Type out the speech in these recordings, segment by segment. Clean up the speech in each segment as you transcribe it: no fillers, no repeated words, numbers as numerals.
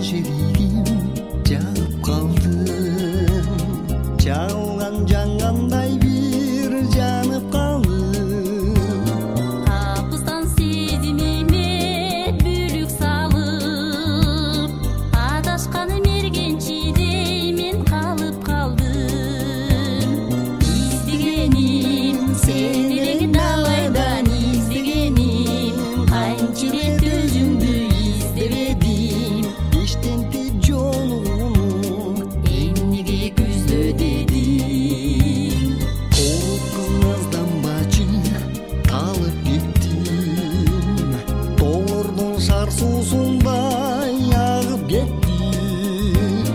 жүрегім жағып қалдым, жағылған жаңғандай бір жанып қалдым. Табыстан сезіміме бүлік салып, адашқан мергеншіде мен қалып қалдым. Іздегенім сенің далайдан, іздегенім қанша рет өзіңді іздебедім. Eştenti жолunu Emnige күздө дедим. Толып кызмаздан бачы талып кеттим, тоңордун шар суусундай агып кеттим.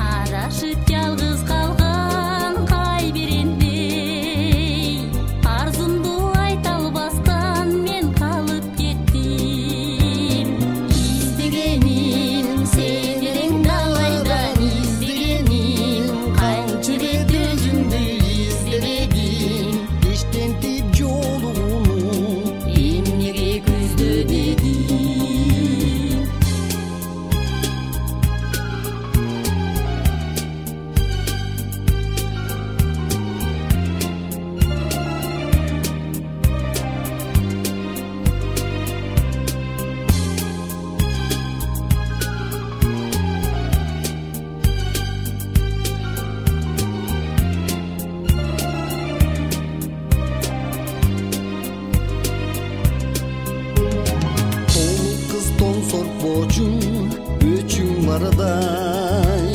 Адашып жалгыз калган кайбирендей, арзымды айта албастан мен калып кеттим. Издегеним сенің далайдан, издегеним канча рет өзүмдү издебедим. Eştenti жолunu Эмнеге күздө дедим. толуп кыз тоңсорпочу өчүң бардай,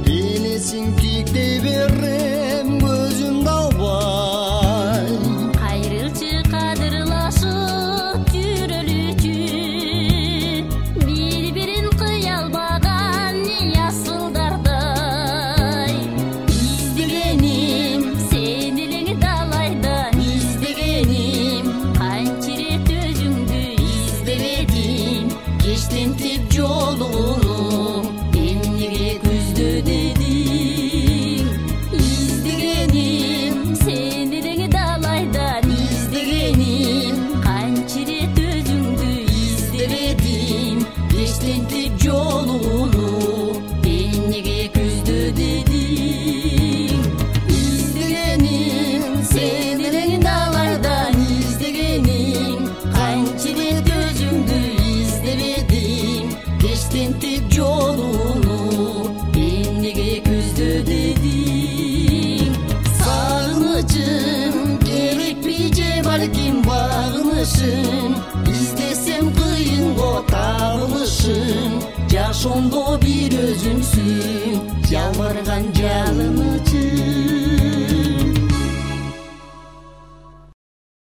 энесиң тикте берем көзүмдү албай. Кайрылчы кадырлашып жүрөлүчү, бири-бирин кыя албаган ясылдардай. Издегеним сени элең далайдан, издегеним канча рет өзүңдү издебедим. Кештентип жолуну эмнеге күздө дедим. Издегеним сени элең далайдан, издегеним канча рет өзүңдү издебедим. Кештентип жолуну эмнеге күздө дедим. Издегеним сени элең далайдан, издегеним канча рет өзүңдү издебедим. Кештентип жолуну эмнеге күздө дедим. Сагынычым керекпи же балким багынышым, издесем кыйын го табылышым. Жашоомдо бир өзүмсүз